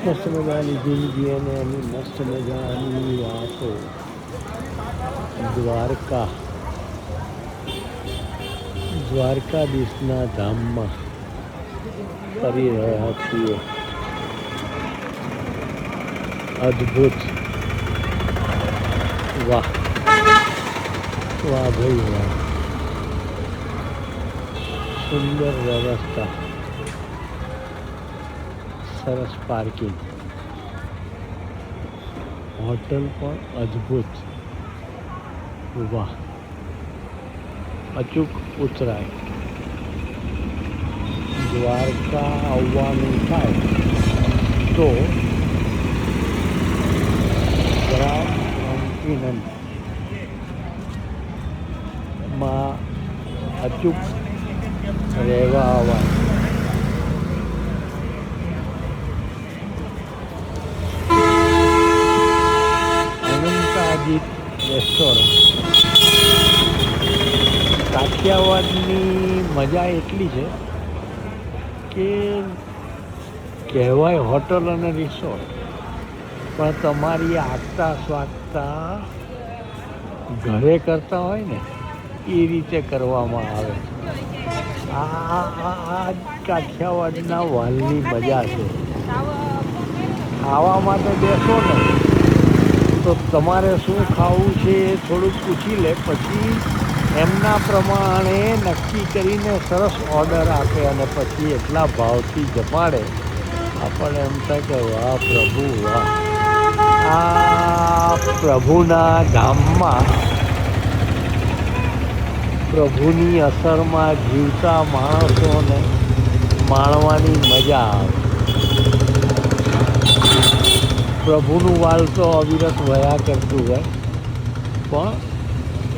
મસ્ત મજાની જિંદગી અને એની મસ્ત મજાની વાતો દ્વારકા દ્વારકાધીશના ધામમાં કરી રહ્યા છીએ. અદ્ભુત, વાહ વાહ ભાઈ વાહ, સુંદર વ્યવસ્થા, સરસ પાર્કિંગ, હોટલ પણ અદ્ભુત, વાહ, અચૂક ઉતરાય. દ્વારકા આવવાનું થાય તો જરા માં અચૂક રહેવા આવવાનું. અનંતાજીત રેસ્ટોરન્ટ. કાઠિયાવાડની મજા એટલી છે કે કહેવાય હોટલ અને રિસોર્ટ, પણ તમારી આગતા સ્વાગતા ઘરે કરતા હોય ને એ રીતે કરવામાં આવે. આ કાઠિયાવાડના વાલની મજા છે. ખાવા માટે બેસો ને તો તમારે શું ખાવું છે એ થોડુંક પૂછી લે, પછી એમના પ્રમાણે નક્કી કરીને સરસ ઓર્ડર આપે અને પછી એટલા ભાવથી જમાડે. આપણને એમ થાય કે વાહ પ્રભુ વાહ. આ પ્રભુના ધામમાં પ્રભુની અસરમાં જીવતા માણસોને માણવાની મજા આવે. પ્રભુનું વાલ તો અવિરત વયા કરતું હોય, પણ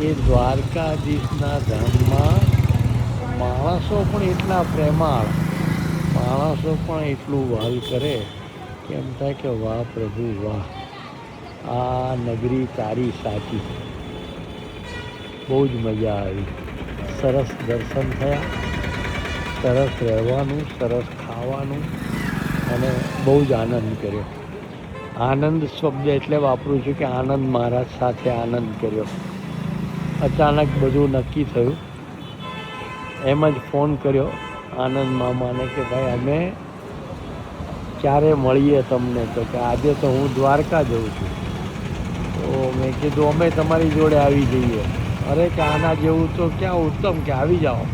એ દ્વારકાધીશના ધામમાં માણસો પણ એટલા પ્રેમાળ, માણસો પણ એટલું વહાલ કરે કે એમ થાય કે વાહ પ્રભુ વાહ, આ નગરી તારી સાચી. બહુ જ મજા આવી. સરસ દર્શન થયા, સરસ રહેવાનું, સરસ ખાવાનું અને બહુ જ આનંદ કર્યો. આનંદ શબ્દ એટલે વાપરું છું કે આનંદ મહારાજ સાથે આનંદ કર્યો. અચાનક બધું નક્કી થયું. એમ જ ફોન કર્યો આનંદ મામાને કે ભાઈ અમે ક્યારે મળીએ તમને? તો કે આજે તો હું દ્વારકા જઉં છું. તો મેં કીધું અમે તમારી જોડે આવી જઈએ. અરે કે આના જેવું તો ક્યાં ઉત્તમ, કે આવી જાઓ.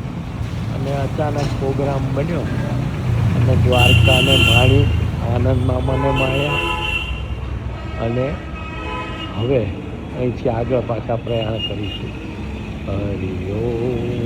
અને અચાનક પ્રોગ્રામ બન્યો અને દ્વારકાને માણી, આનંદ મામાને માણ્યા અને હવે અહીંથી આગળ પાછા પ્રયાણ કરીશું. હરિ ઓમ.